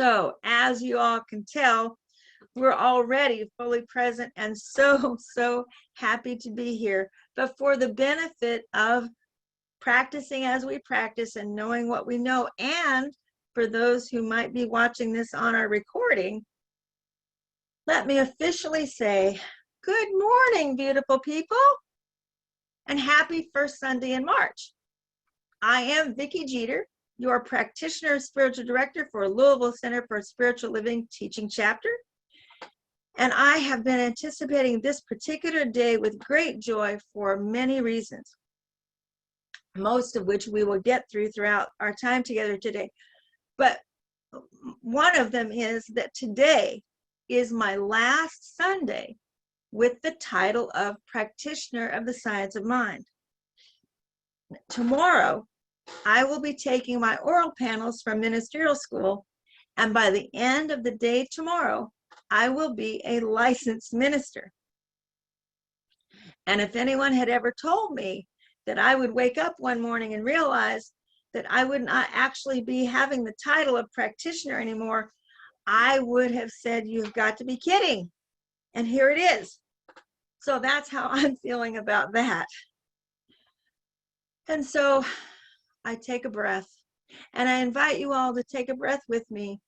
So as you all can tell, we're already fully present and so happy to be here. But for the benefit of practicing as we practice and knowing what we know, and for those who might be watching this on our recording, let me officially say, good morning, beautiful people, and happy first Sunday in March. I am Vicki Jeter, your practitioner spiritual director for Louisville Center for Spiritual Living Teaching Chapter. And I have been anticipating this particular day with great joy for many reasons, most of which we will get throughout our time together today. But one of them is that today is my last Sunday with the title of Practitioner of the Science of Mind. Tomorrow, I will be taking my oral panels from ministerial school, and by the end of the day tomorrow, I will be a licensed minister. And if anyone had ever told me that I would wake up one morning and realize that I would not actually be having the title of practitioner anymore, I would have said, you've got to be kidding. And here it is. So that's how I'm feeling about that. And so I take a breath, and I invite you all to take a breath with me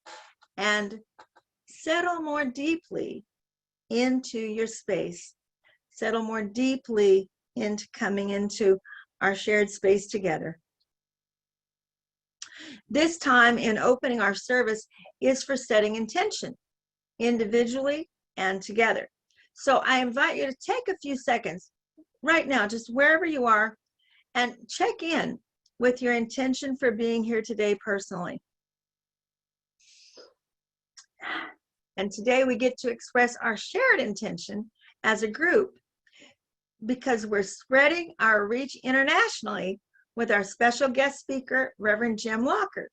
and settle more deeply into your space. Settle more deeply into coming into our shared space together. This time in opening our service is for setting intention, individually and together. So I invite you to take a few seconds right now, just wherever you are, and check in with your intention for being here today personally. And today we get to express our shared intention as a group because we're spreading our reach internationally with our special guest speaker, Reverend Jim Lockard.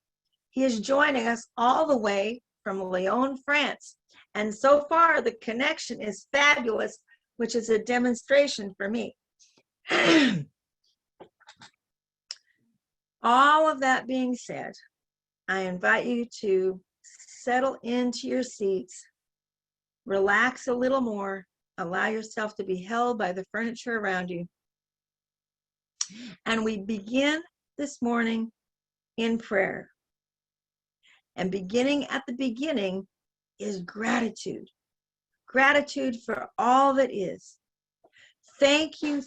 He is joining us all the way from Lyon, France. And so far, the connection is fabulous, which is a demonstration for me. All of that being said, I invite you to settle into your seats, relax a little more, allow yourself to be held by the furniture around you. And we begin this morning in prayer. And beginning at the beginning is gratitude. Gratitude for all that is. Thank you,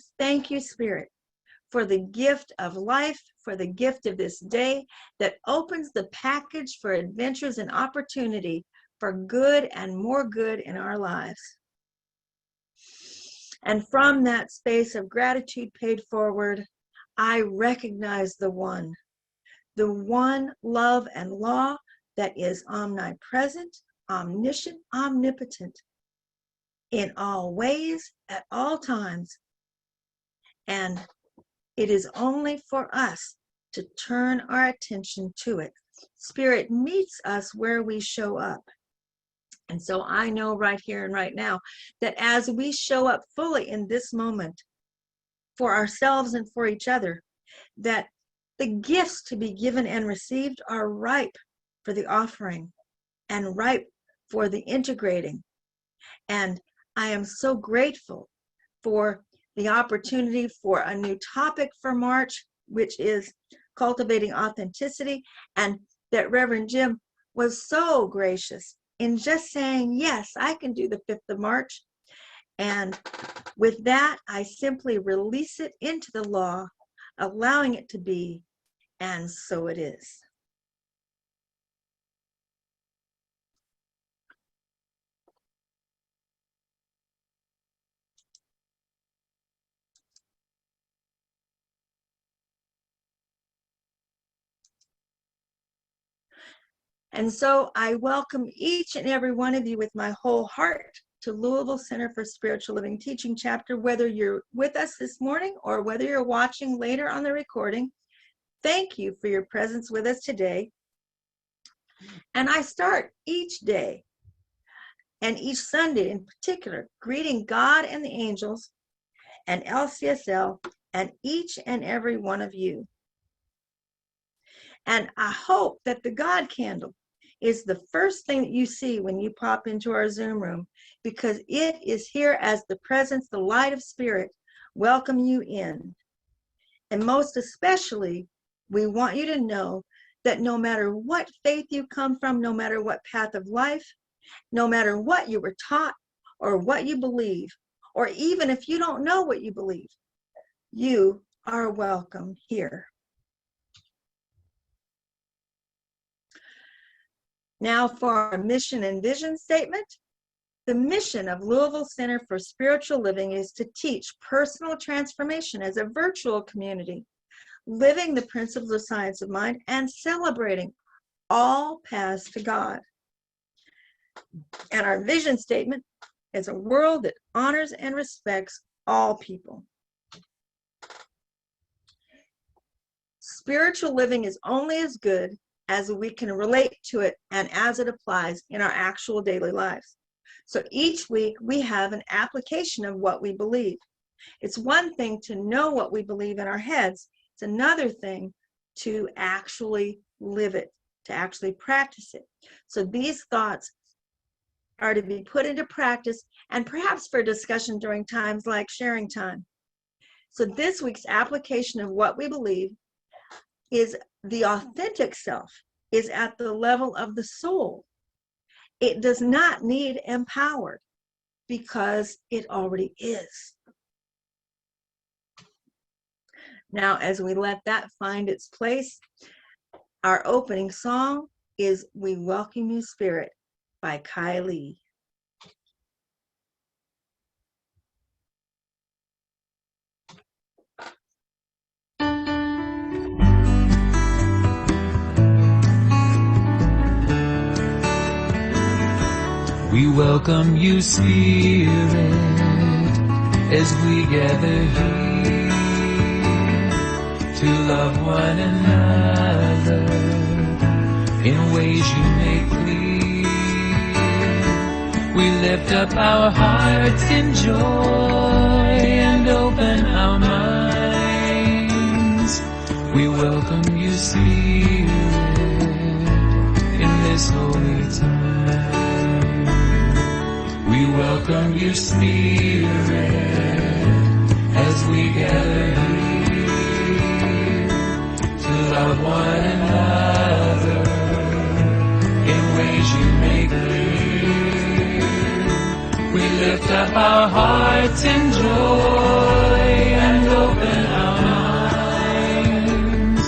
Spirit, for the gift of life, for the gift of this day that opens the package for adventures and opportunity for good and more good in our lives. And from that space of gratitude paid forward, I recognize the one love and law that is omnipresent, omniscient, omnipotent in all ways, at all times. And it is only for us to turn our attention to it. Spirit meets us where we show up. And so I know right here and right now that as we show up fully in this moment for ourselves and for each other, that the gifts to be given and received are ripe for the offering and ripe for the integrating. And I am so grateful for the opportunity for a new topic for March, which is cultivating authenticity, and that Reverend Jim was so gracious in just saying, yes, I can do the 5th of March. And with that, I simply release it into the law, allowing it to be, and so it is. And so I welcome each and every one of you with my whole heart to Louisville Center for Spiritual Living Teaching Chapter, whether you're with us this morning or whether you're watching later on the recording. Thank you for your presence with us today. And I start each day and each Sunday in particular, greeting God and the angels and LCSL and each and every one of you. And I hope that the God candle is the first thing that you see when you pop into our Zoom room, because it is here as the presence, the light of spirit, welcome you in. And most especially, we want you to know that no matter what faith you come from, no matter what path of life, no matter what you were taught or what you believe, or even if you don't know what you believe, you are welcome here. Now for our mission and vision statement. The mission of Louisville Center for Spiritual Living is to teach personal transformation as a virtual community, living the principles of science of mind and celebrating all paths to God. And our vision statement is a world that honors and respects all people. Spiritual living is only as good as we can relate to it and as it applies in our actual daily lives. So each week we have an application of what we believe. It's one thing to know what we believe in our heads. It's another thing to actually live it, to actually practice it. So these thoughts are to be put into practice and perhaps for discussion during times like sharing time. So this week's application of what we believe is the authentic self is at the level of the soul. It does not need empowered because it already is. Now, as we let that find its place, our opening song is We Welcome You, Spirit by Kylie. We welcome you, Spirit, as we gather here to love one another in ways you make clear. We lift up our hearts in joy and open our minds. We welcome you, Spirit, in this holy time. We welcome you, Spirit, as we gather here to love one another in ways you make clear. We lift up our hearts in joy and open our minds.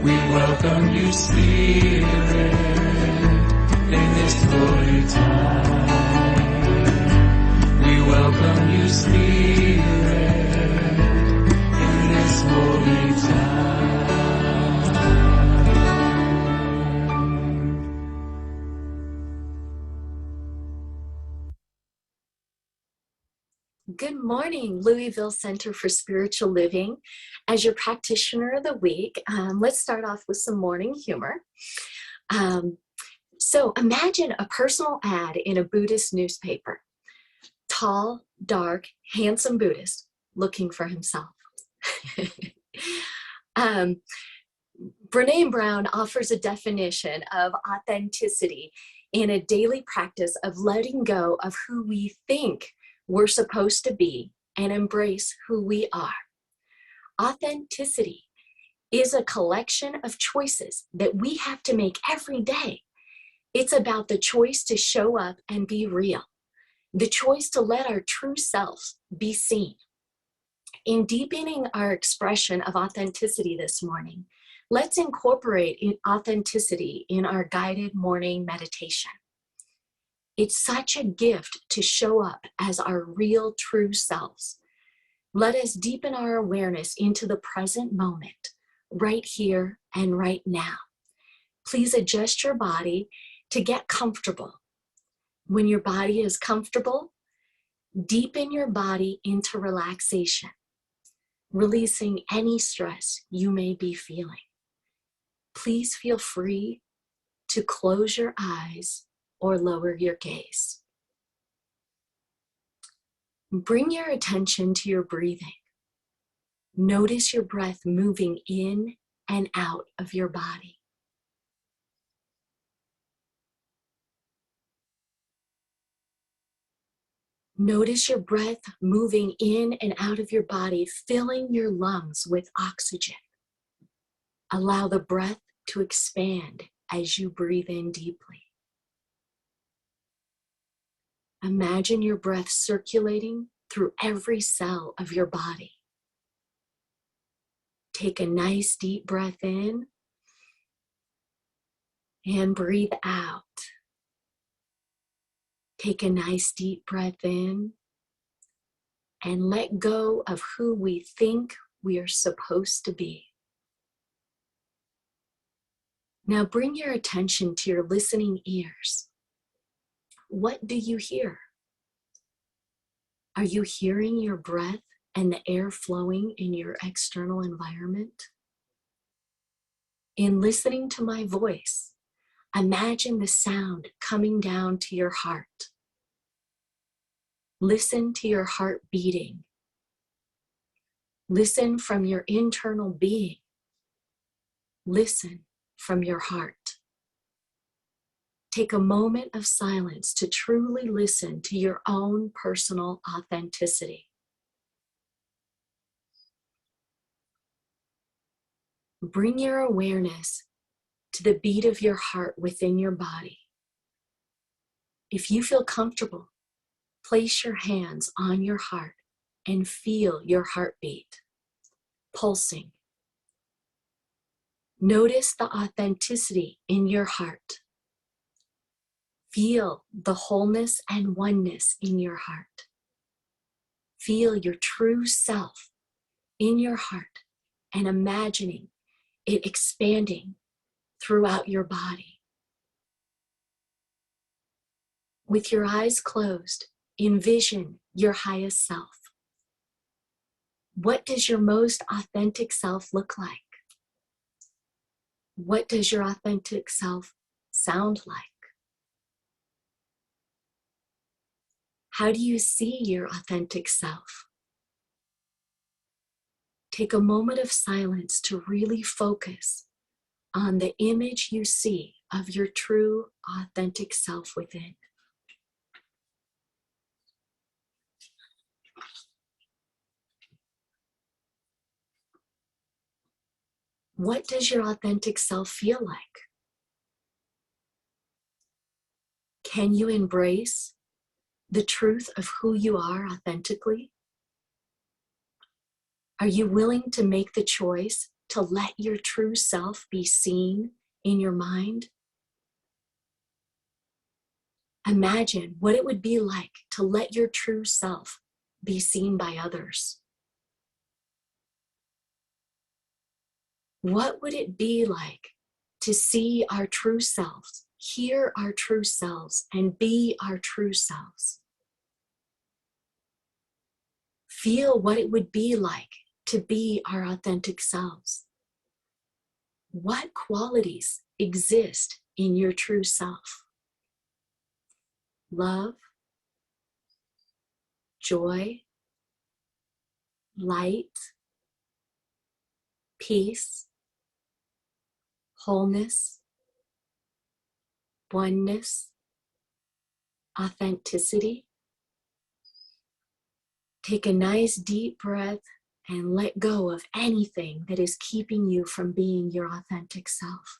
We welcome you, Spirit, in this holy time. We welcome you, Spirit, in this holy time. Good morning, Louisville Center for Spiritual Living. As your practitioner of the week, let's start off with some morning humor. So imagine a personal ad in a Buddhist newspaper. Tall, dark, handsome Buddhist looking for himself. Brené Brown offers a definition of authenticity in a daily practice of letting go of who we think we're supposed to be and embrace who we are. Authenticity is a collection of choices that we have to make every day. It's about the choice to show up and be real. The choice to let our true selves be seen. In deepening our expression of authenticity this morning, let's incorporate authenticity in our guided morning meditation. It's such a gift to show up as our real true selves. Let us deepen our awareness into the present moment, right here and right now. Please adjust your body to get comfortable. When your body is comfortable, deepen your body into relaxation, releasing any stress you may be feeling. Please feel free to close your eyes or lower your gaze. Bring your attention to your breathing. Notice your breath moving in and out of your body. Notice your breath moving in and out of your body, filling your lungs with oxygen. Allow the breath to expand as you breathe in deeply. Imagine your breath circulating through every cell of your body. Take a nice deep breath in and breathe out. Take a nice deep breath in and let go of who we think we are supposed to be. Now bring your attention to your listening ears. What do you hear? Are you hearing your breath and the air flowing in your external environment? In listening to my voice, imagine the sound coming down to your heart. Listen to your heart beating. Listen from your internal being. Listen from your heart. Take a moment of silence to truly listen to your own personal authenticity. Bring your awareness to the beat of your heart within your body. If you feel comfortable, place your hands on your heart and feel your heartbeat pulsing. Notice the authenticity in your heart. Feel the wholeness and oneness in your heart. Feel your true self in your heart and imagining it expanding throughout your body. With your eyes closed, envision your highest self. What does your most authentic self look like? What does your authentic self sound like? How do you see your authentic self? Take a moment of silence to really focus on the image you see of your true, authentic self within. What does your authentic self feel like? Can you embrace the truth of who you are authentically? Are you willing to make the choice to let your true self be seen in your mind? Imagine what it would be like to let your true self be seen by others. What would it be like to see our true selves, hear our true selves, and be our true selves? Feel what it would be like to be our authentic selves. What qualities exist in your true self? Love, joy, light, peace, wholeness, oneness, authenticity. Take a nice deep breath and let go of anything that is keeping you from being your authentic self.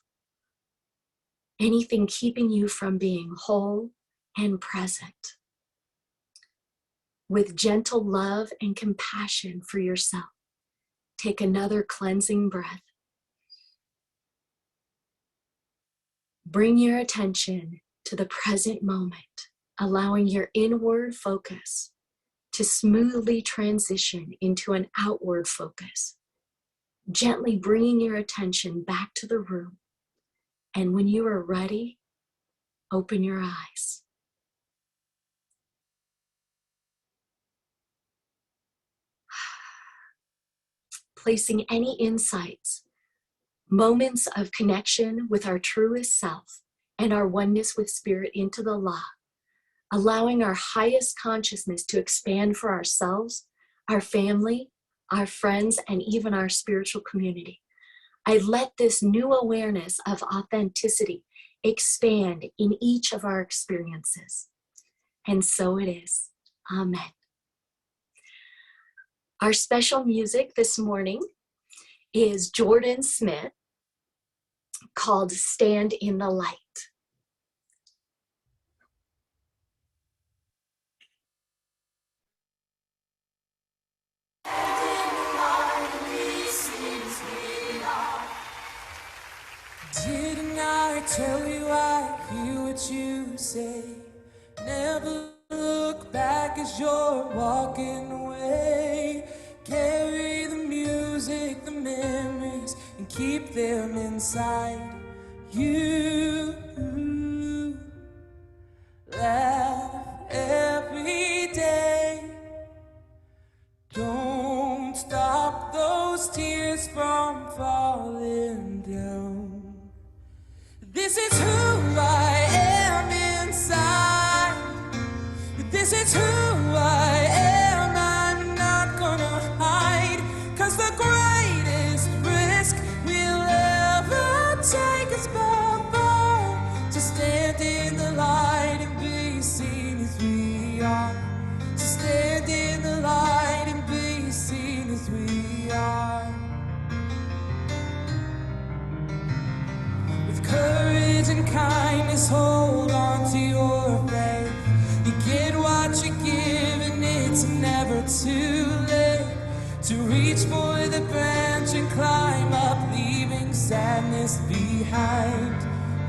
Anything keeping you from being whole and present. With gentle love and compassion for yourself, take another cleansing breath. Bring your attention to the present moment, allowing your inward focus to smoothly transition into an outward focus, gently bringing your attention back to the room. And when you are ready, open your eyes. Placing any insights, moments of connection with our truest self and our oneness with spirit into the law, allowing our highest consciousness to expand for ourselves, our family, our friends, and even our spiritual community. I let this new awareness of authenticity expand in each of our experiences. And so it is. Amen. Our special music this morning is Jordan Smith, called Stand in the Light. Didn't I tell you I hear what you say? Never look back as you're walking away. Carry the music, the memories, and keep them inside you. Laugh every day. Don't stop those tears from falling down. This is who I am inside. This is who I am. I'm not gonna hide. 'Cause the greatest risk we'll ever take is to stand in the light and be seen as we are. To stand in the light and be seen as we are. With courage and kindness, hold on to your faith. You get what you give, and it's never too late to reach for the branch and climb up, leaving sadness behind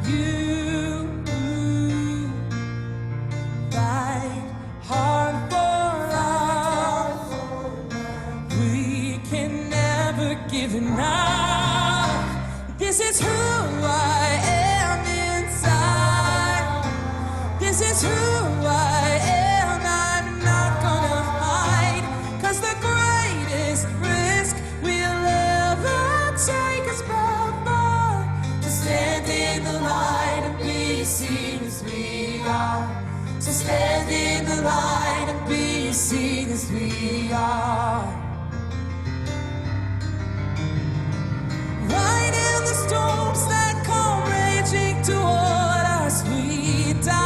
you. Fight hard for love. We can never give enough. This is who I am inside. This is who I am. I'm not gonna hide. 'Cause the greatest risk we'll ever take is to stand in the light and be seen as we are. To stand in the light and be seen as we are. Right in the storms that come raging toward us, we die.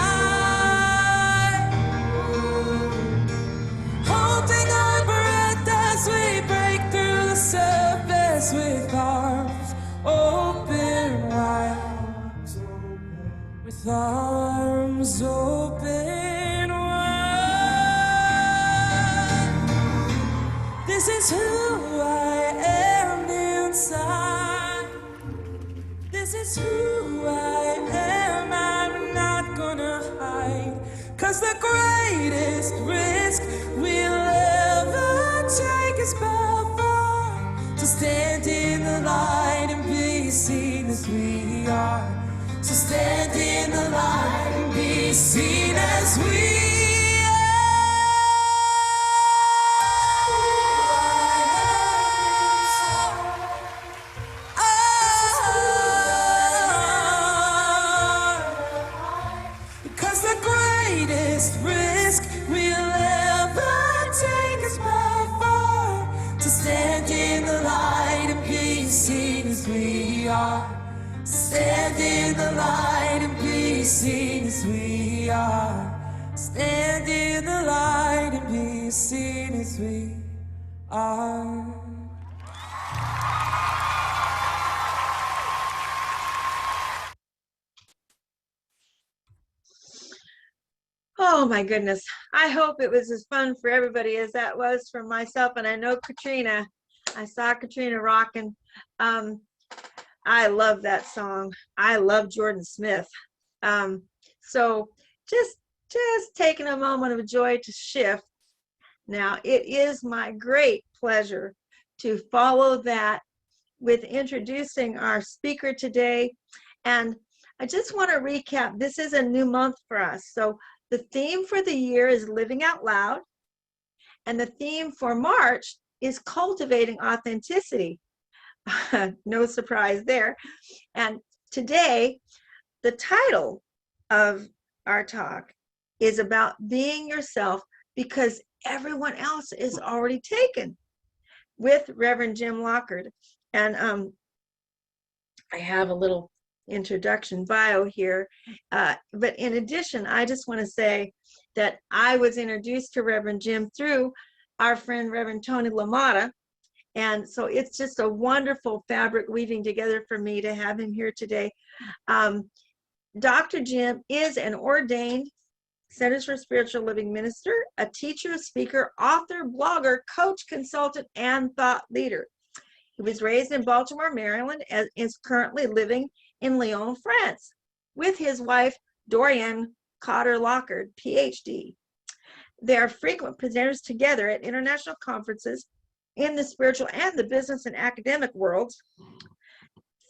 Holding our breath as we break through the surface with arms open wide. With arms open wide. This is who I am inside. This is who I am. I'm not gonna hide. 'Cause the greatest risk we'll ever take is to stand in the light and be seen as we are. To stand in the light and be seen as we are. 'Cause the greatest risk we'll ever take is to stand in the light and be seen as we are. Stand in the light and be seen as we are. Stand in the light and be seen as we are. Oh my goodness. I hope it was as fun for everybody as that was for myself. And I know Katrina, I saw Katrina rocking. I love that song. I love Jordan Smith. So just taking a moment of joy to shift. Now, it is my great pleasure to follow that with introducing our speaker today. And I just want to recap, this is a new month for us. So the theme for the year is Living Out Loud. And the theme for March is Cultivating Authenticity. No surprise there. And today, the title of our talk is about being yourself because everyone else is already taken, with Reverend Jim Lockard. And I have a little introduction bio here. But in addition, I just want to say that I was introduced to Reverend Jim through our friend Reverend Tony LaMotta. And so it's just a wonderful fabric weaving together for me to have him here today. Dr. Jim is an ordained Centers for Spiritual Living minister, a teacher, speaker, author, blogger, coach, consultant, and thought leader. He was raised in Baltimore, Maryland, and is currently living in Lyon, France, with his wife, Dorianne Cotter Lockard, PhD. They are frequent presenters together at international conferences in the spiritual and the business and academic worlds.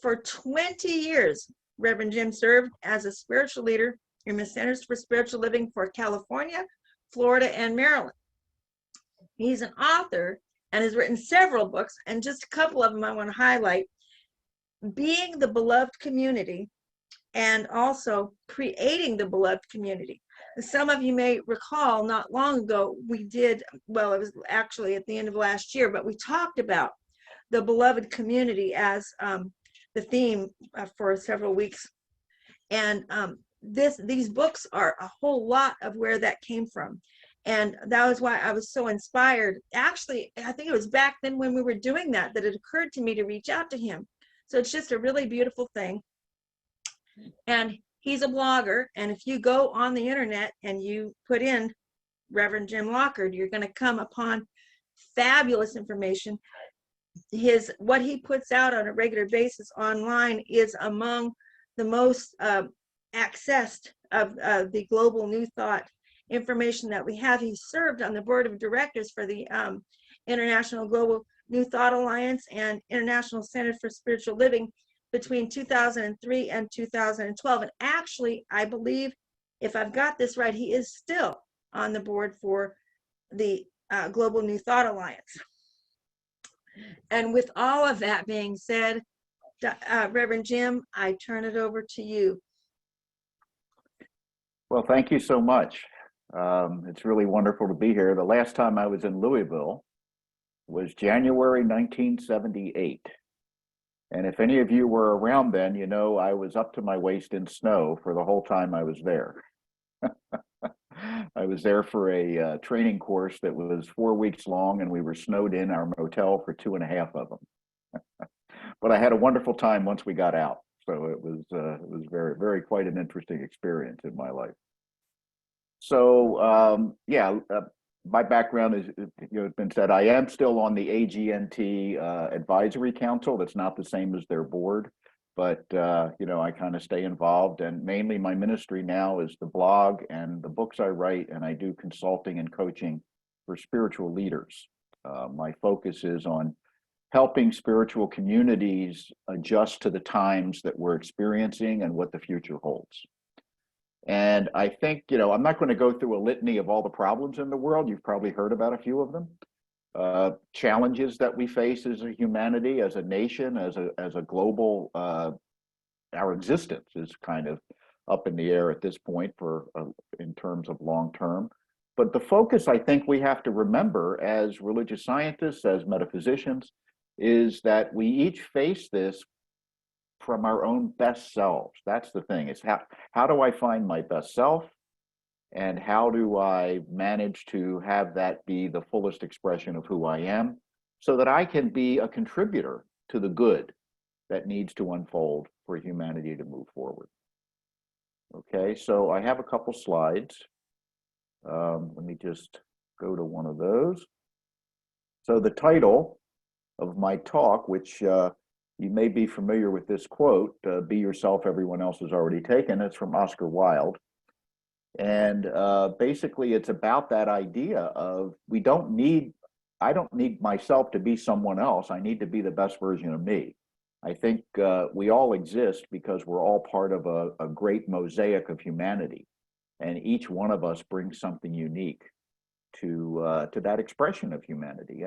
For 20 years, Reverend Jim served as a spiritual leader in the Centers for Spiritual Living for California, Florida, and Maryland. He's an author and has written several books, and just a couple of them I want to highlight: Being the Beloved Community, and also Creating the Beloved Community. Some of you may recall not long ago we did, well, it was actually at the end of last year, but we talked about the beloved community as the theme for several weeks. And these books are a whole lot of where that came from. And that was why I was so inspired. Actually, I think it was back then when we were doing that it occurred to me to reach out to him. So it's just a really beautiful thing. And he's a blogger. And if you go on the internet and you put in Reverend Jim Lockard, you're going to come upon fabulous information. What he puts out on a regular basis online is among the most accessed of the global New Thought information that we have. He served on the board of directors for the International Global New Thought Alliance and International Center for Spiritual Living between 2003 and 2012. And actually, I believe, if I've got this right, he is still on the board for the Global New Thought Alliance. And with all of that being said, Reverend Jim, I turn it over to you. Well, thank you so much. It's really wonderful to be here. The last time I was in Louisville was January 1978. And if any of you were around then, you know I was up to my waist in snow for the whole time I was there. I was there for a training course that was 4 weeks long, and we were snowed in our motel for 2.5 of them. But I had a wonderful time once we got out. So it was very, very quite an interesting experience in my life. So my background is, has been said. I am still on the AGNT Advisory Council. That's not the same as their board, but I kind of stay involved. And mainly my ministry now is the blog and the books I write, and I do consulting and coaching for spiritual leaders. My focus is on helping spiritual communities adjust to the times that we're experiencing and what the future holds. And I think, I'm not going to go through a litany of all the problems in the world. You've probably heard about a few of them. Challenges that we face as a humanity, as a nation, as a global, our existence is kind of up in the air at this point in terms of long term. But the focus I think we have to remember as religious scientists, as metaphysicians, is that we each face this from our own best selves. That's the thing. It's how do I find my best self, and how do I manage to have that be the fullest expression of who I am, so that I can be a contributor to the good that needs to unfold for humanity to move forward. Okay, so I have a couple slides. Let me just go to one of those. So the title of my talk, which you may be familiar with this quote, "Be yourself, everyone else is already taken." It's from Oscar Wilde. And basically it's about that idea of I don't need myself to be someone else. I need to be the best version of me. I think we all exist because we're all part of a great mosaic of humanity. And each one of us brings something unique to that expression of humanity.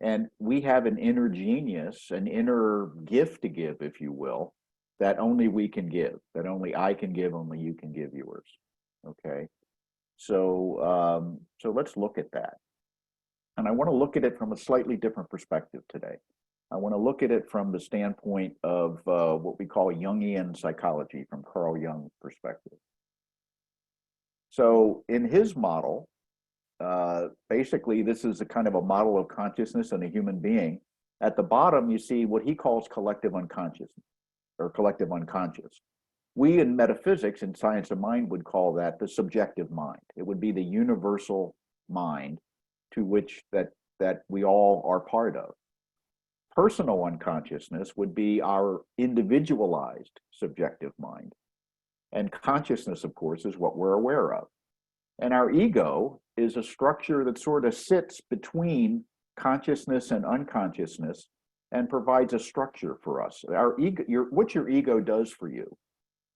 And we have an inner genius, an inner gift to give, if you will, that only we can give, that only I can give, only you can give yours. Okay, so let's look at that. And I want to look at it from a slightly different perspective today. I want to look at it from the standpoint of what we call Jungian psychology, from Carl Jung's perspective. So in his model, basically, this is a kind of a model of consciousness in a human being. At the bottom, you see what he calls collective unconsciousness, or collective unconscious. We in metaphysics and science of mind would call that the subjective mind. It would be the universal mind to which that we all are part of. Personal unconsciousness would be our individualized subjective mind. And consciousness, of course, is what we're aware of. And our ego is a structure that sort of sits between consciousness and unconsciousness and provides a structure for us. Our ego, what your ego does for you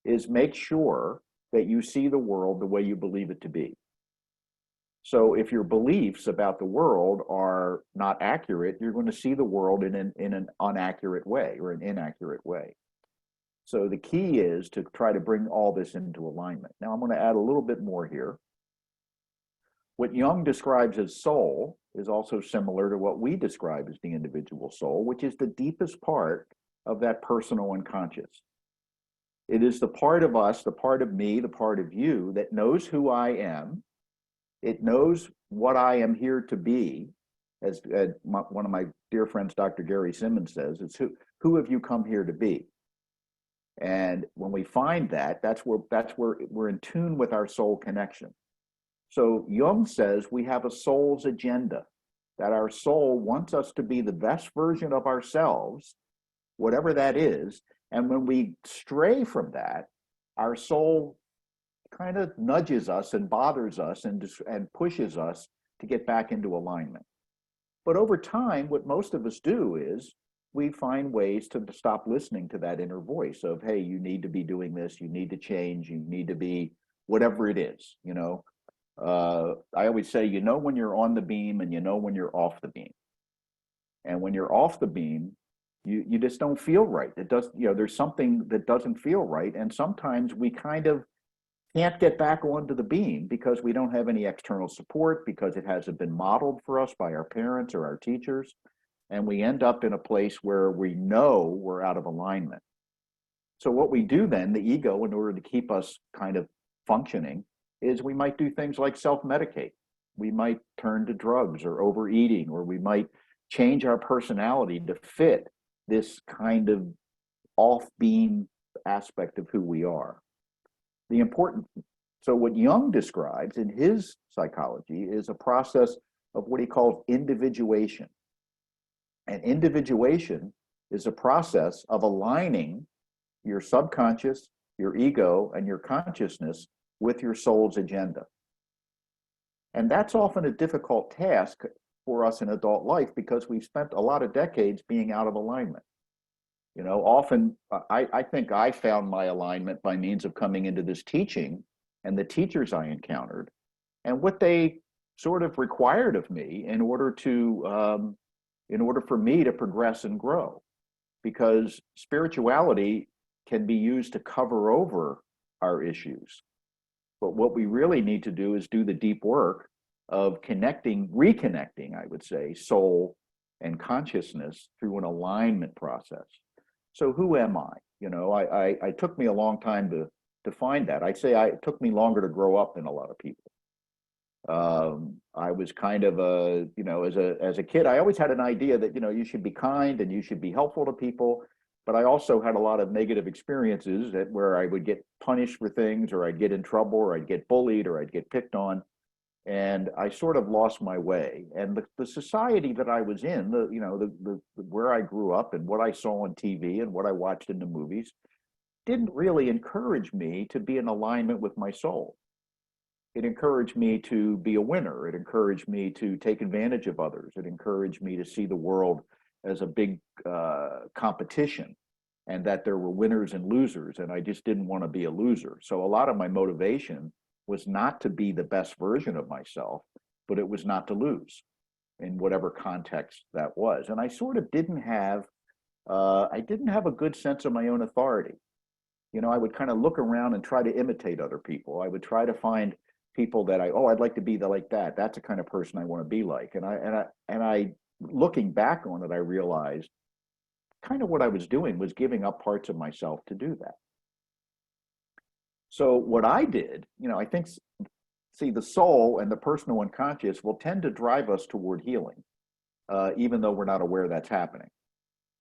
is make sure that you see the world the way you believe it to be. So if your beliefs about the world are not accurate, you're going to see the world in an inaccurate way or an inaccurate way. So the key is to try to bring all this into alignment. Now I'm going to add a little bit more here. What Jung describes as soul is also similar to what we describe as the individual soul, which is the deepest part of that personal unconscious. It is the part of us, the part of me, the part of you that knows who I am. It knows what I am here to be. As one of my dear friends, Dr. Gary Simmons, says, it's who have you come here to be? And when we find that, that's where we're in tune with our soul connection. So Jung says we have a soul's agenda, that our soul wants us to be the best version of ourselves, whatever that is. And when we stray from that, our soul kind of nudges us and bothers us and pushes us to get back into alignment. But over time, what most of us do is we find ways to stop listening to that inner voice of, hey, you need to be doing this, you need to change, you need to be whatever it is, you know. I always say, you know when you're on the beam and you know when you're off the beam. And when you're off the beam, you just don't feel right. It does, you know, there's something that doesn't feel right. And sometimes we kind of can't get back onto the beam because we don't have any external support, because it hasn't been modeled for us by our parents or our teachers. And we end up in a place where we know we're out of alignment. So what we do then, the ego, in order to keep us kind of functioning, is we might do things like self-medicate. We might turn to drugs or overeating, or we might change our personality to fit this kind of off-beam aspect of who we are. So what Jung describes in his psychology is a process of what he calls individuation. And individuation is a process of aligning your subconscious, your ego, and your consciousness with your soul's agenda. And that's often a difficult task for us in adult life because we've spent a lot of decades being out of alignment. You know, often I think I found my alignment by means of coming into this teaching and the teachers I encountered and what they sort of required of me in order for me to progress and grow. Because spirituality can be used to cover over our issues. But what we really need to do is do the deep work of reconnecting, I would say, soul and consciousness through an alignment process. So who am I? You know, I took me a long time to find that. I'd say it took me longer to grow up than a lot of people. I was kind of you know, as a kid, I always had an idea that, you know, you should be kind and you should be helpful to people. But I also had a lot of negative experiences where I would get punished for things, or I'd get in trouble, or I'd get bullied, or I'd get picked on. And I sort of lost my way. And the society that I was in, where I grew up and what I saw on TV and what I watched in the movies, didn't really encourage me to be in alignment with my soul. It encouraged me to be a winner. It encouraged me to take advantage of others. It encouraged me to see the world as a big competition, and that there were winners and losers, and I just didn't want to be a loser. So a lot of my motivation was not to be the best version of myself, but it was not to lose in whatever context that was. And I sort of didn't have a good sense of my own authority. You know, I would kind of look around and try to imitate other people. I would try to find people that I'd like to be like that. That's the kind of person I want to be like. And I looking back on it, I realized kind of what I was doing was giving up parts of myself to do that. So what I did, I think, see, the soul and the personal unconscious will tend to drive us toward healing, even though we're not aware that's happening.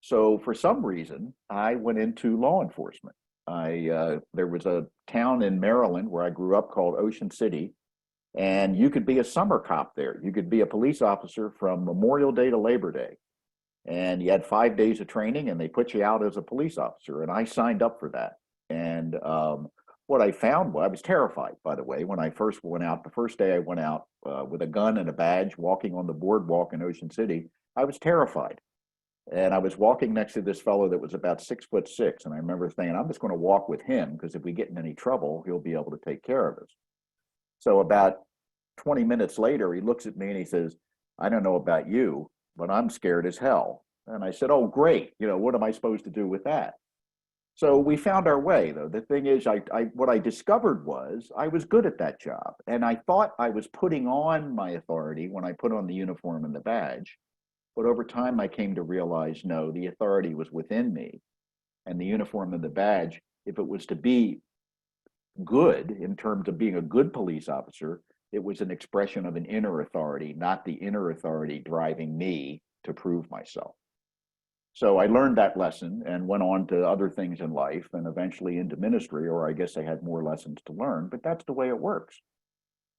So for some reason, I went into law enforcement. There was a town in Maryland where I grew up called Ocean City, and you could be a summer cop there. You could be a police officer from Memorial Day to Labor Day. And you had 5 days of training, and they put you out as a police officer. And I signed up for that. And what I found, well, I was terrified, by the way, when I first went out. The first day I went out with a gun and a badge, walking on the boardwalk in Ocean City, I was terrified. And I was walking next to this fellow that was about 6'6", and I remember thinking, I'm just going to walk with him because if we get in any trouble, he'll be able to take care of us. So about 20 minutes later, he looks at me and he says, I don't know about you, but I'm scared as hell. And I said, oh, great. What am I supposed to do with that? So we found our way, though. The thing is, what I discovered was I was good at that job. And I thought I was putting on my authority when I put on the uniform and the badge. But over time, I came to realize, no, the authority was within me. And the uniform and the badge, if it was to be good in terms of being a good police officer, it was an expression of an inner authority, not the inner authority driving me to prove myself. So I learned that lesson and went on to other things in life and eventually into ministry, or I guess I had more lessons to learn, but that's the way it works.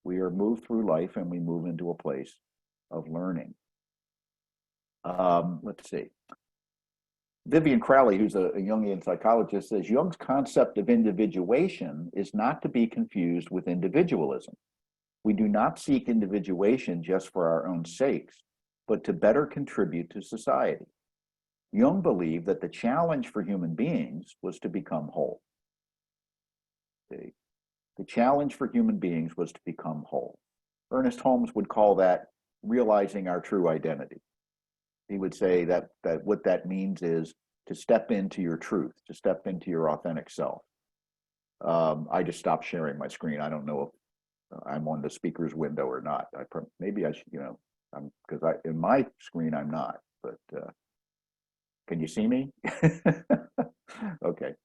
We are moved through life and we move into a place of learning. Let's see. Vivian Crowley, who's a Jungian psychologist, says Jung's concept of individuation is not to be confused with individualism. We do not seek individuation just for our own sakes, but to better contribute to society. Jung believed that the challenge for human beings was to become whole. The challenge for human beings was to become whole. Ernest Holmes would call that realizing our true identity. He would say that what that means is to step into your truth, to step into your authentic self. I just stopped sharing my screen. I don't know if I'm on the speaker's window or not. Maybe I should, because in my screen I'm not. But can you see me? Okay.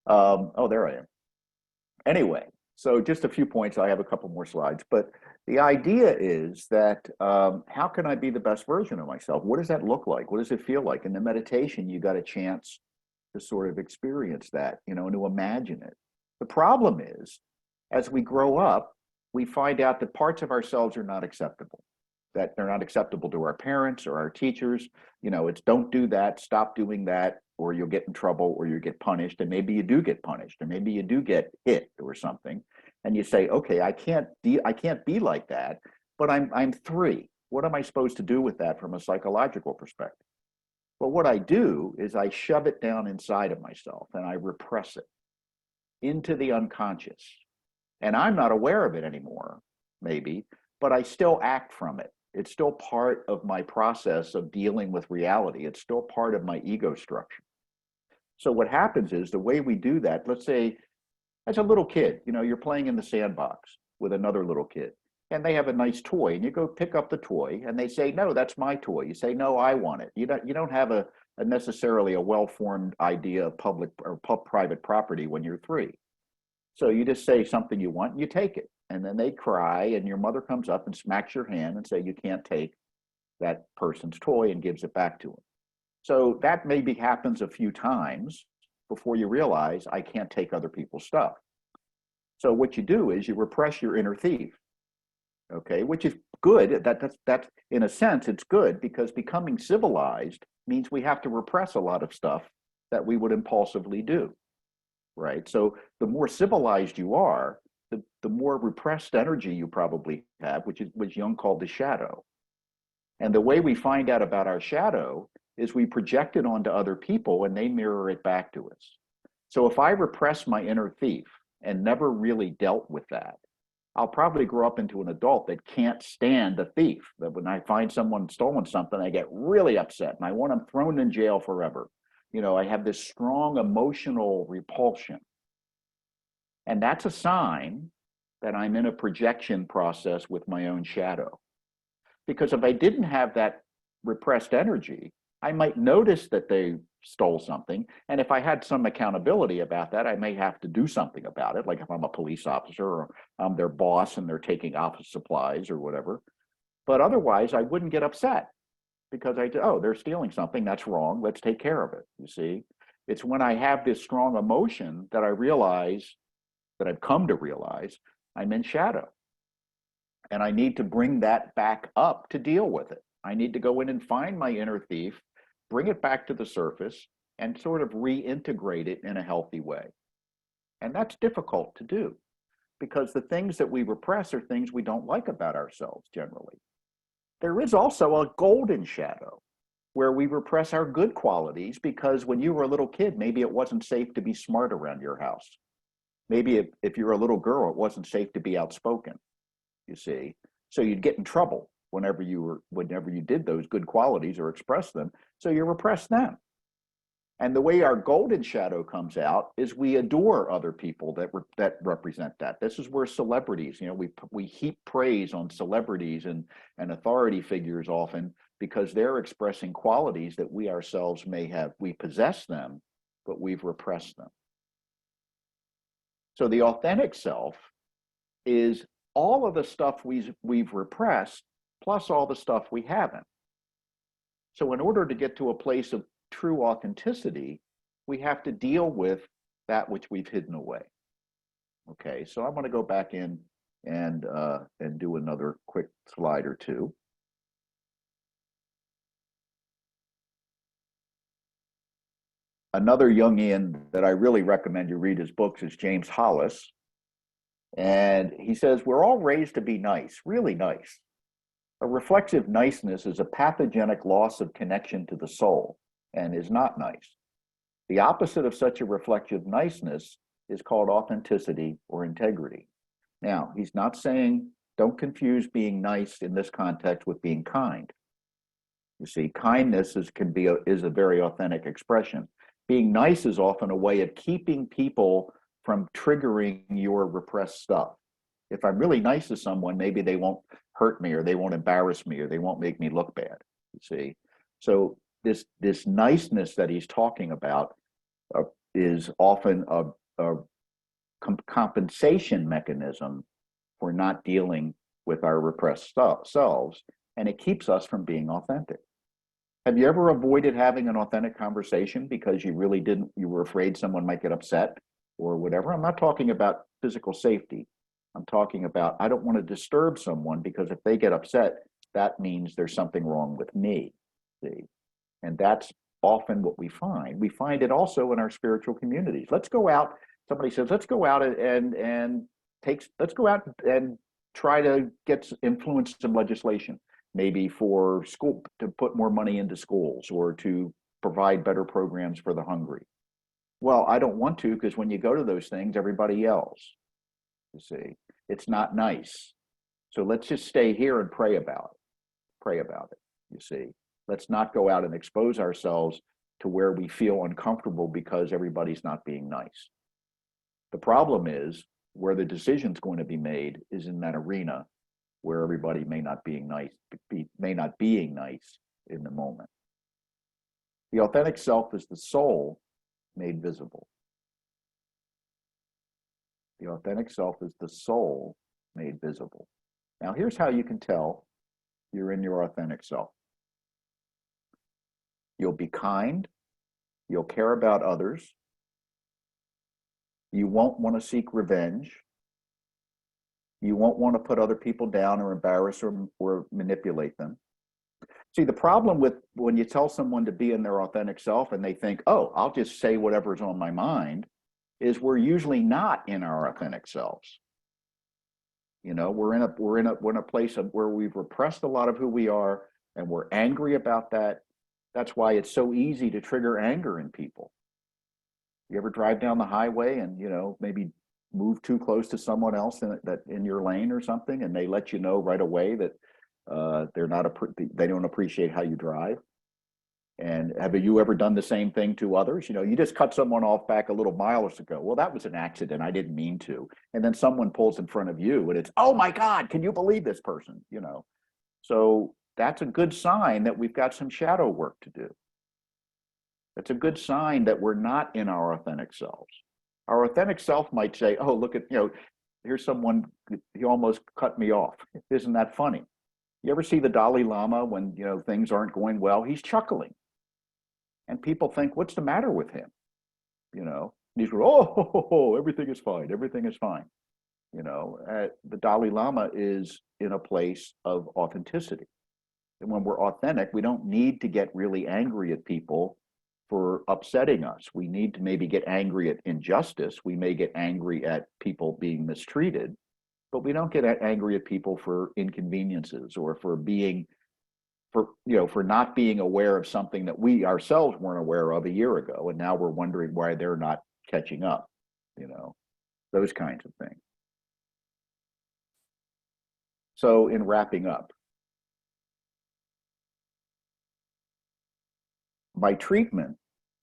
Oh, there I am. Anyway, so just a few points. I have a couple more slides, but the idea is that how can I be the best version of myself? What does that look like? What does it feel like? In the meditation, you got a chance to sort of experience that, and to imagine it. The problem is, as we grow up, we find out that parts of ourselves are not acceptable, that they're not acceptable to our parents or our teachers. It's don't do that, stop doing that, or you'll get in trouble, or you get punished, and maybe you do get punished, or maybe you do get hit or something. And you say, okay, I can't be like that, but I'm 3. What am I supposed to do with that from a psychological perspective? Well, what I do is I shove it down inside of myself and I repress it into the unconscious. And I'm not aware of it anymore, maybe, but I still act from it. It's still part of my process of dealing with reality. It's still part of my ego structure. So what happens is the way we do that, let's say, as a little kid, you're playing in the sandbox with another little kid and they have a nice toy and you go pick up the toy and they say, no, that's my toy. You say, no, I want it. You don't have a necessarily a well-formed idea of public or private property when you're 3. So you just say something you want and you take it. And then they cry and your mother comes up and smacks your hand and say, you can't take that person's toy, and gives it back to them. So that maybe happens a few times before you realize I can't take other people's stuff. So what you do is you repress your inner thief, okay, which is good. That's in a sense, it's good, because becoming civilized means we have to repress a lot of stuff that we would impulsively do, right? So the more civilized you are, the more repressed energy you probably have, which Jung called the shadow. And the way we find out about our shadow is we project it onto other people and they mirror it back to us. So if I repress my inner thief and never really dealt with that, I'll probably grow up into an adult that can't stand the thief. That when I find someone stolen something, I get really upset and I want them thrown in jail forever. I have this strong emotional repulsion. And that's a sign that I'm in a projection process with my own shadow. Because if I didn't have that repressed energy, I might notice that they stole something. And if I had some accountability about that, I may have to do something about it. Like if I'm a police officer or I'm their boss and they're taking office supplies or whatever. But otherwise, I wouldn't get upset because oh, they're stealing something. That's wrong. Let's take care of it. You see, it's when I have this strong emotion that I realize, that I've come to realize, I'm in shadow. And I need to bring that back up to deal with it. I need to go in and find my inner thief, bring it back to the surface, and sort of reintegrate it in a healthy way. And that's difficult to do because the things that we repress are things we don't like about ourselves generally. There is also a golden shadow where we repress our good qualities because when you were a little kid, maybe it wasn't safe to be smart around your house. Maybe if you're a little girl, it wasn't safe to be outspoken, you see. So you'd get in trouble whenever you did those good qualities or expressed them. So you repress them. And the way our golden shadow comes out is we adore other people that represent that. This is where celebrities, we heap praise on celebrities and authority figures often because they're expressing qualities that we ourselves may have. We possess them, but we've repressed them. So the authentic self is all of the stuff we've repressed plus all the stuff we haven't. So in order to get to a place of true authenticity, we have to deal with that which we've hidden away. Okay, so I'm going to go back in and do another quick slide or two. Another Jungian that I really recommend you read his books is James Hollis. And he says, we're all raised to be nice, really nice. A reflexive niceness is a pathogenic loss of connection to the soul and is not nice. The opposite of such a reflective niceness is called authenticity or integrity. Now, he's not saying don't confuse being nice in this context with being kind. You see, kindness is a very authentic expression. Being nice is often a way of keeping people from triggering your repressed stuff. If I'm really nice to someone, maybe they won't hurt me or they won't embarrass me or they won't make me look bad, you see. So this niceness that he's talking about is often a compensation mechanism for not dealing with our repressed selves, and it keeps us from being authentic. Have you ever avoided having an authentic conversation because you were afraid someone might get upset or whatever? I'm not talking about physical safety. I'm talking about, I don't want to disturb someone because if they get upset, that means there's something wrong with me. See? And that's often what we find. We find it also in our spiritual communities. Let's go out. Somebody says, let's go out and try to influence some legislation, maybe for school, to put more money into schools or to provide better programs for the hungry. Well, I don't want to because when you go to those things, everybody yells. You see, it's not nice. So let's just stay here and pray about it. Pray about it, you see. Let's not go out and expose ourselves to where we feel uncomfortable because everybody's not being nice. The problem is where the decision's going to be made is in that arena where everybody may not being nice in the moment. The authentic self is the soul made visible. The authentic self is the soul made visible. Now, here's how you can tell you're in your authentic self. You'll be kind. You'll care about others. You won't want to seek revenge. You won't want to put other people down or embarrass or manipulate them. See, the problem with when you tell someone to be in their authentic self and they think, oh, I'll just say whatever's on my mind, is we're usually not in our authentic selves. You know, we're in a place where we've repressed a lot of who we are and we're angry about that. That's why it's so easy to trigger anger in people. You ever drive down the highway and, maybe move too close to someone else in your lane or something, and they let you know right away that they don't appreciate how you drive? And have you ever done the same thing to others? You just cut someone off back a little miles ago. Well, that was an accident. I didn't mean to. And then someone pulls in front of you and it's, oh my God, can you believe this person? So that's a good sign that we've got some shadow work to do. It's a good sign that we're not in our authentic selves. Our authentic self might say, oh, look at, here's someone, he almost cut me off. Isn't that funny? You ever see the Dalai Lama when, things aren't going well? He's chuckling. And people think, what's the matter with him? He's going, oh, everything is fine. Everything is fine. The Dalai Lama is in a place of authenticity. And when we're authentic, we don't need to get really angry at people for upsetting us. We need to maybe get angry at injustice. We may get angry at people being mistreated, but we don't get angry at people for inconveniences or for not being aware of something that we ourselves weren't aware of a year ago, and now we're wondering why they're not catching up, those kinds of things. So in wrapping up, my treatment,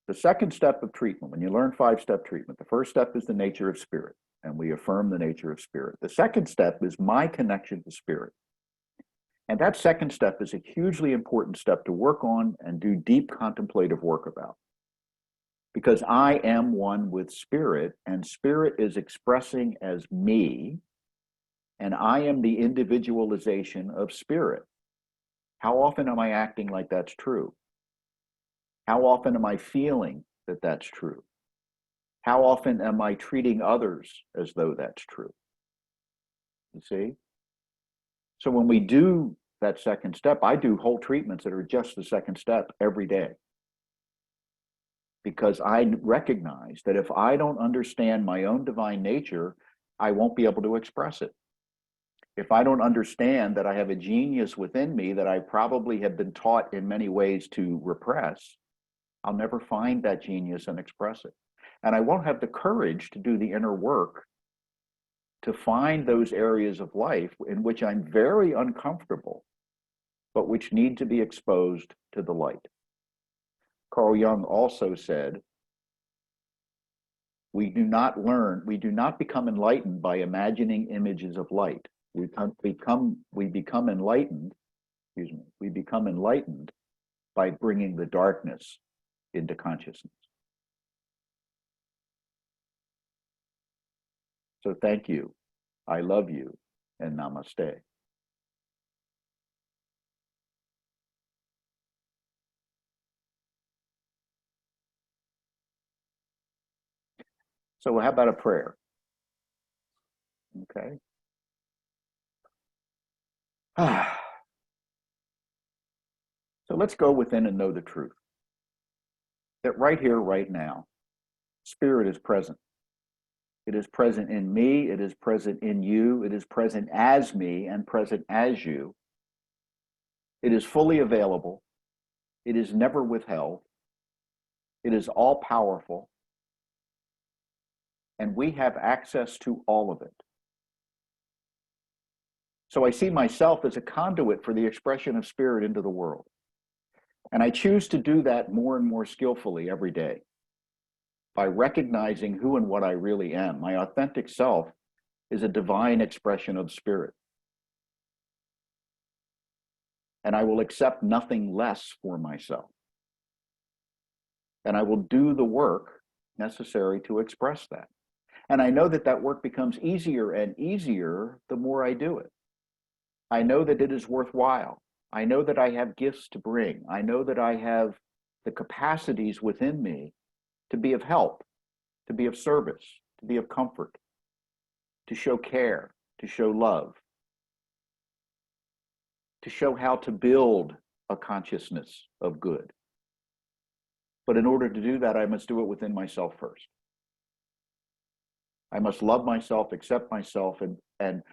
the second step of treatment, when you learn 5-step treatment, the first step is the nature of spirit, and we affirm the nature of spirit. The second step is my connection to spirit. And that second step is a hugely important step to work on and do deep contemplative work about. Because I am one with spirit, and spirit is expressing as me, and I am the individualization of spirit. How often am I acting like that's true? How often am I feeling that that's true? How often am I treating others as though that's true? You see? So when we do that second step, I do whole treatments that are just the second step every day. Because I recognize that if I don't understand my own divine nature, I won't be able to express it. If I don't understand that I have a genius within me that I probably have been taught in many ways to repress, I'll never find that genius and express it. And I won't have the courage to do the inner work to find those areas of life in which I'm very uncomfortable, but which need to be exposed to the light. Carl Jung also said, we do not become enlightened by imagining images of light. We become enlightened by bringing the darkness into consciousness. So thank you, I love you, and namaste. So how about a prayer? Okay. So let's go within and know the truth. That right here, right now, spirit is present. It is present in me, it is present in you, it is present as me and present as you. It is fully available. It is never withheld. It is all powerful. And we have access to all of it. So I see myself as a conduit for the expression of spirit into the world. And I choose to do that more and more skillfully every day by recognizing who and what I really am. My authentic self is a divine expression of spirit. And I will accept nothing less for myself. And I will do the work necessary to express that. And I know that that work becomes easier and easier the more I do it. I know that it is worthwhile. I know that I have gifts to bring. I know that I have the capacities within me to be of help, to be of service, to be of comfort, to show care, to show love, to show how to build a consciousness of good. But in order to do that, I must do it within myself first. I must love myself, accept myself, and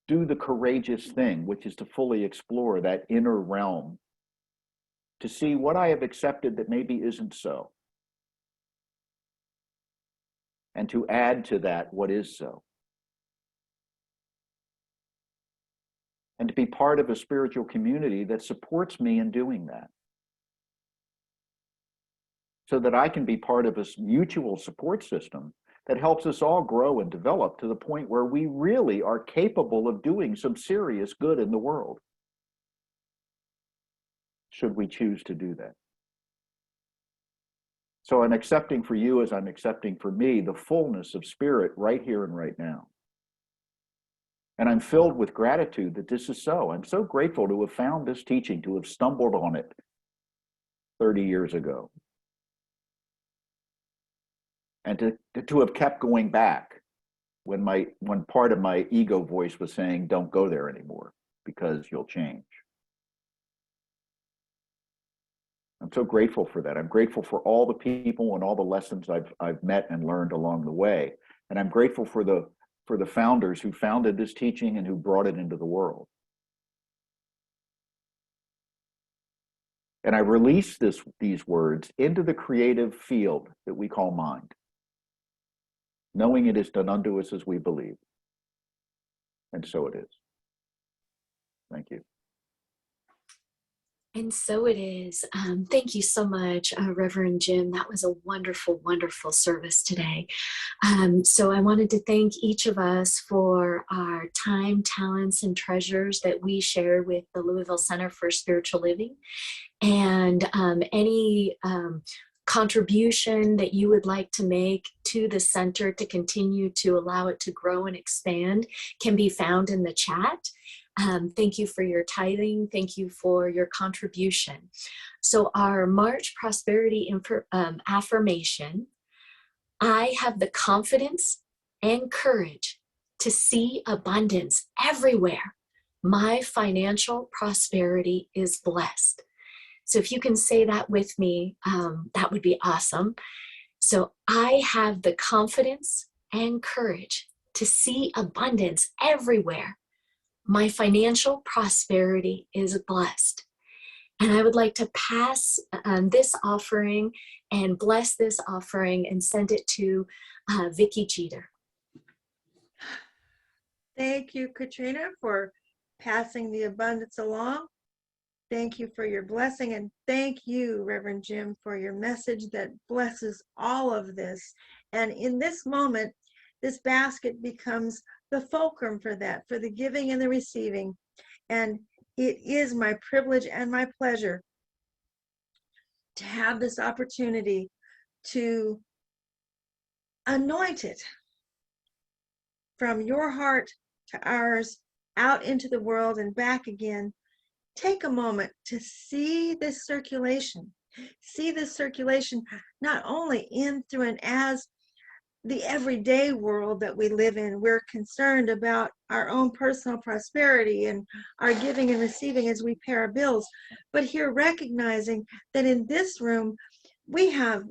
do the courageous thing, which is to fully explore that inner realm, to see what I have accepted that maybe isn't so, and to add to that what is so. And to be part of a spiritual community that supports me in doing that, so that I can be part of a mutual support system that helps us all grow and develop to the point where we really are capable of doing some serious good in the world, should we choose to do that. So I'm accepting for you as I'm accepting for me the fullness of spirit right here and right now. And I'm filled with gratitude that this is so. I'm so grateful to have found this teaching, to have stumbled on it 30 years ago. And to have kept going back when part of my ego voice was saying, don't go there anymore because you'll change. I'm so grateful for that. I'm grateful for all the people and all the lessons I've met and learned along the way. And I'm grateful for the founders who founded this teaching and who brought it into the world. And I release these words into the creative field that we call mind, knowing it is done unto us as we believe. And so it is. Thank you. And so it is. Thank you so much, Reverend Jim. That was a wonderful, wonderful service today. So I wanted to thank each of us for our time, talents, and treasures that we shared with the Louisville Center for Spiritual Living. And any contribution that you would like to make to the center to continue to allow it to grow and expand can be found in the chat. Thank you for your tithing. Thank you for your contribution. So our March prosperity affirmation: I have the confidence and courage to see abundance everywhere. My financial prosperity is blessed. So if you can say that with me, that would be awesome. So I have the confidence and courage to see abundance everywhere. My financial prosperity is blessed. And I would like to pass this offering and bless this offering and send it to Vicki Jeter. Thank you, Katrina, for passing the abundance along. Thank you for your blessing, and thank you, Reverend Jim, for your message that blesses all of this. And in this moment, this basket becomes the fulcrum for that, for the giving and the receiving. And it is my privilege and my pleasure to have this opportunity to anoint it from your heart to ours, out into the world and back again. Take a moment to see this circulation. See this circulation not only in, through, and as the everyday world that we live in. We're concerned about our own personal prosperity and our giving and receiving as we pay our bills. But here, recognizing that in this room, we have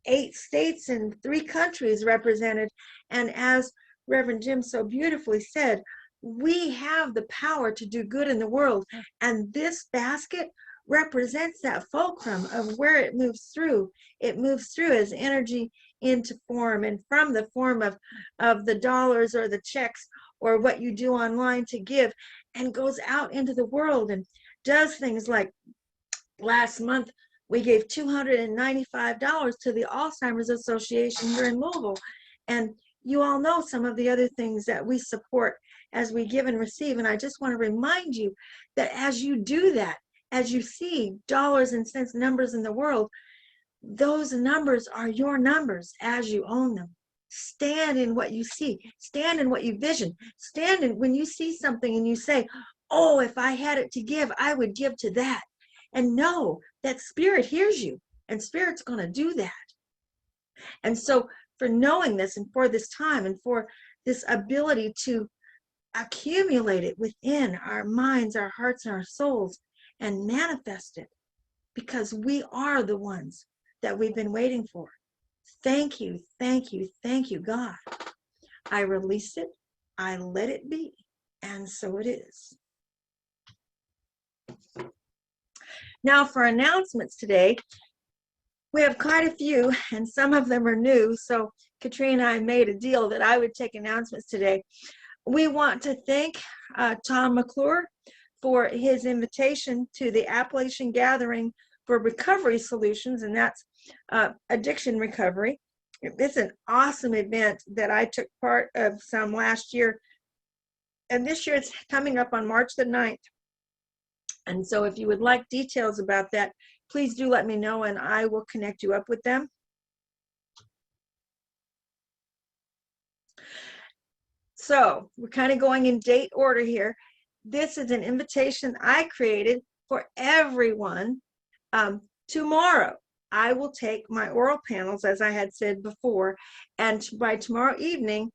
8 states and 3 countries represented. And as Reverend Jim so beautifully said, we have the power to do good in the world. And this basket represents that fulcrum of where it moves through. It moves through as energy into form, and from the form of the dollars or the checks or what you do online to give, and goes out into the world and does things like last month we gave $295 to the Alzheimer's Association here in Louisville. And you all know some of the other things that we support as we give and receive. And I just want to remind you that as you do that, as you see dollars and cents numbers in the world, those numbers are your numbers as you own them. Stand in what you see. Stand in what you vision. Stand in when you see something and you say, oh, if I had it to give, I would give to that. And know that spirit hears you, and spirit's going to do that. And so for knowing this, and for this time, and for this ability to accumulate it within our minds, our hearts, and our souls, and manifest it, because we are the ones that we've been waiting for. Thank you, thank you, thank you, God. I release it, I let it be, and so it is. Now for announcements today, we have quite a few, and some of them are new. So Katrina and I made a deal that I would take announcements today. We want to thank Tom McClure for his invitation to the Appalachian Gathering for Recovery Solutions, and that's addiction recovery. It's an awesome event that I took part of some last year, and this year it's coming up on March the 9th. And so if you would like details about that, please do let me know and I will connect you up with them. So we're kind of going in date order here. This is an invitation I created for everyone. Tomorrow, I will take my oral panels, as I had said before, and by tomorrow evening,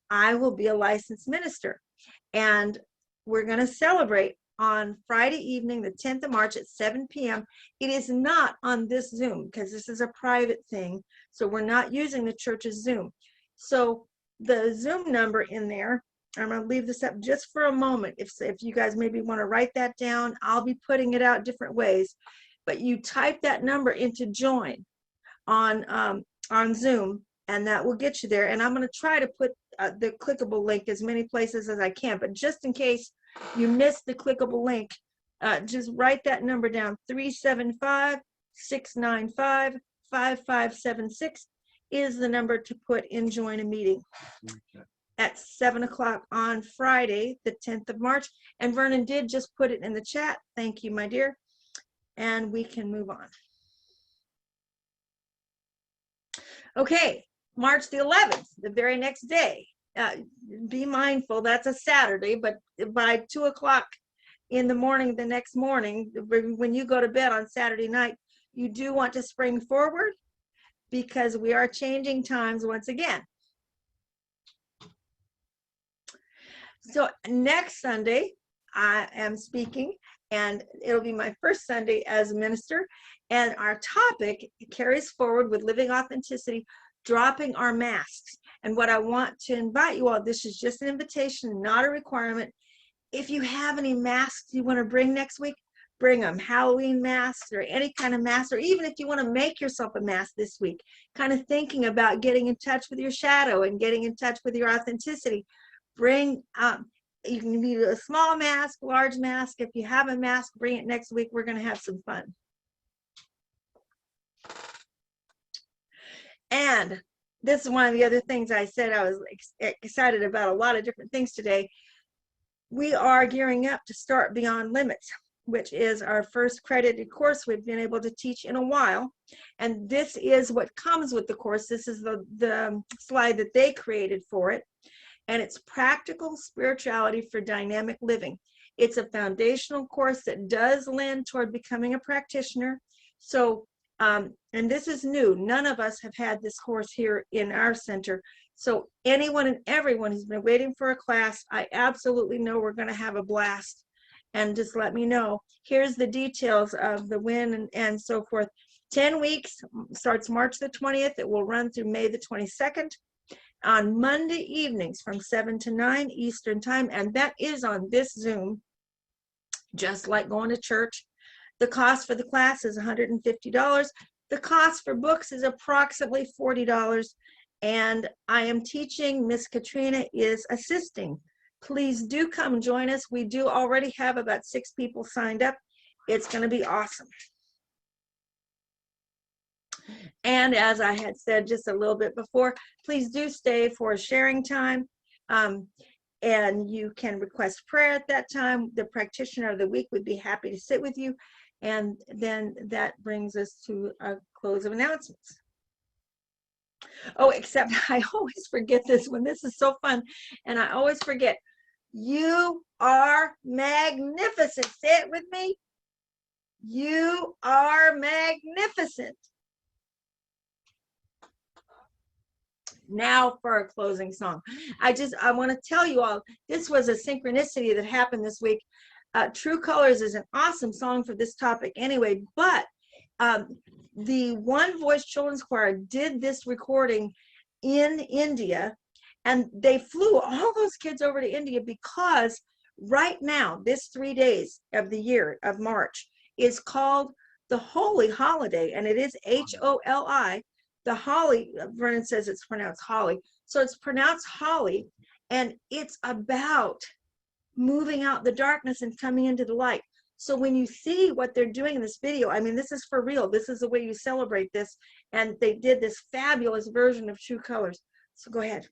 I will be a licensed minister. And we're going to celebrate on Friday evening, the 10th of March at 7 p.m. It is not on this Zoom because this is a private thing. So we're not using the church's Zoom. So the Zoom number in there, I'm going to leave this up just for a moment. If you guys maybe want to write that down, I'll be putting it out different ways. But you type that number into join on Zoom, and that will get you there. And I'm going to try to put the clickable link as many places as I can. But just in case you miss the clickable link, just write that number down. 375-695-5576 is the number to put in join a meeting. Okay. At 7 o'clock on Friday, the 10th of March. And Vernon did just put it in the chat. Thank you, my dear. And we can move on. Okay, March the 11th, the very next day. Be mindful, that's a Saturday, but by 2 o'clock in the morning, the next morning, when you go to bed on Saturday night, you do want to spring forward because we are changing times once again. So next Sunday, I am speaking, and it'll be my first Sunday as a minister. And our topic carries forward with living authenticity, dropping our masks. And what I want to invite you all, this is just an invitation, not a requirement. If you have any masks you want to bring next week, bring them. Halloween masks or any kind of mask, or even if you want to make yourself a mask this week, kind of thinking about getting in touch with your shadow and getting in touch with your authenticity. Bring you can be a small mask, large mask. If you have a mask, bring it next week. We're going to have some fun. And this is one of the other things I said. I was excited about a lot of different things today. We are gearing up to start Beyond Limits, which is our first credited course we've been able to teach in a while. And this is what comes with the course. This is the slide that they created for it. And it's Practical Spirituality for Dynamic Living. It's a foundational course that does lend toward becoming a practitioner. So, and this is new. None of us have had this course here in our center. So anyone and everyone who's been waiting for a class, I absolutely know we're going to have a blast. And just let me know. Here's the details of the when and so forth. 10 weeks, starts March the 20th. It will run through May the 22nd. On Monday evenings from 7 to 9 Eastern time, and that is on this Zoom, just like going to church. The cost for the class is $150. The cost for books is approximately $40, and I am teaching. Miss Katrina is assisting. Please do come join us. We do already have about 6 people signed up. It's going to be awesome. And as I had said just a little bit before, please do stay for a sharing time. And you can request prayer at that time. The practitioner of the week would be happy to sit with you. And then that brings us to a close of announcements. Oh, except I always forget this one. This is so fun. And I always forget. You are magnificent. Say it with me. You are magnificent. Now for a closing song. I want to tell you all, this was a synchronicity that happened this week. True Colors is an awesome song for this topic anyway, but the One Voice Children's Choir did this recording in India, and they flew all those kids over to India because right now, this 3 days of the year of March is called the Holy Holiday, and it is H-O-L-I. The Holly, Vernon says it's pronounced Holly. So it's pronounced Holly, and it's about moving out the darkness and coming into the light. So when you see what they're doing in this video, I mean, this is for real. This is the way you celebrate this. And they did this fabulous version of True Colors. So go ahead.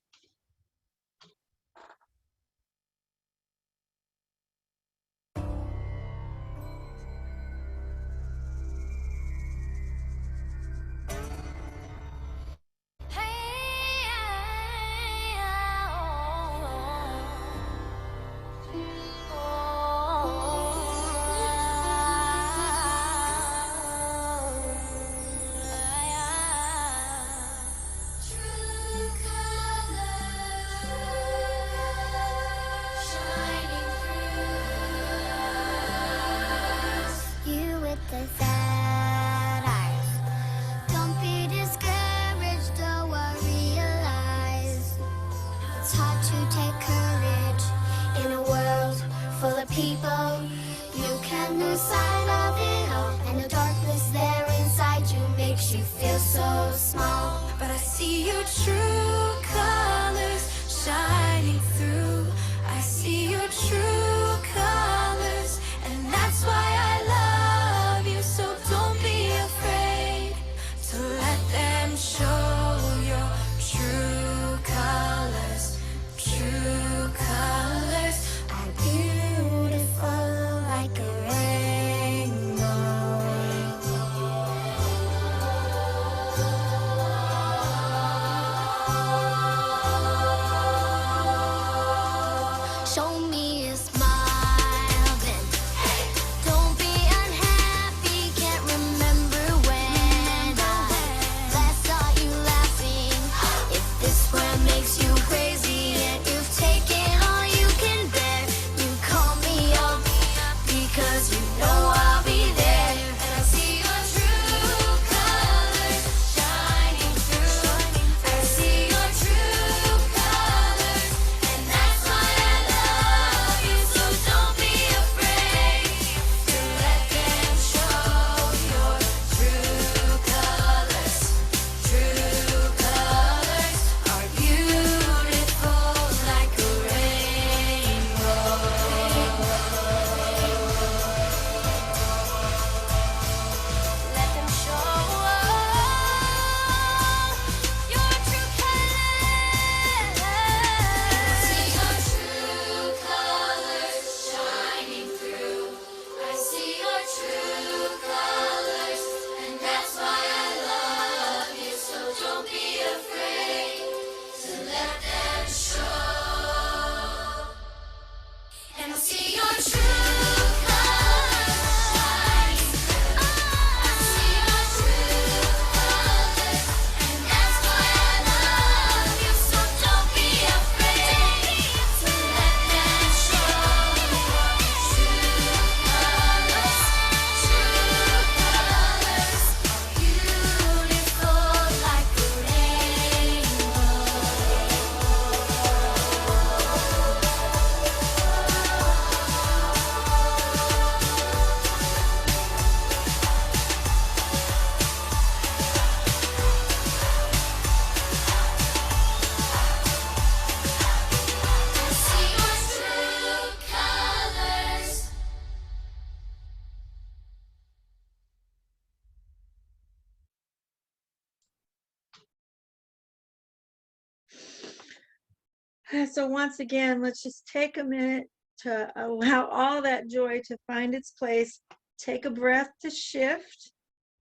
So once again, let's just take a minute to allow all that joy to find its place. Take a breath to shift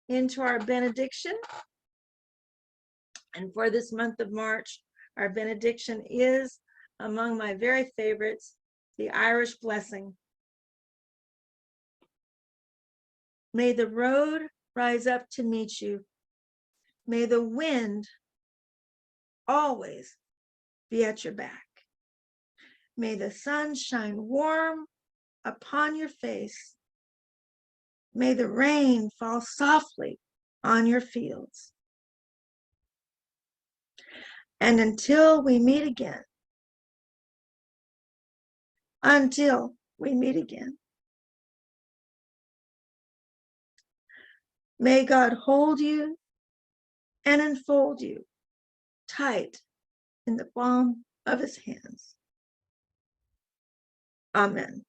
into our benediction. And for this month of March, our benediction is among my very favorites, the Irish blessing. May the road rise up to meet you. May the wind always be at your back. May the sun shine warm upon your face. May the rain fall softly on your fields. And until we meet again, may God hold you and enfold you tight in the palm of his hands. Amen.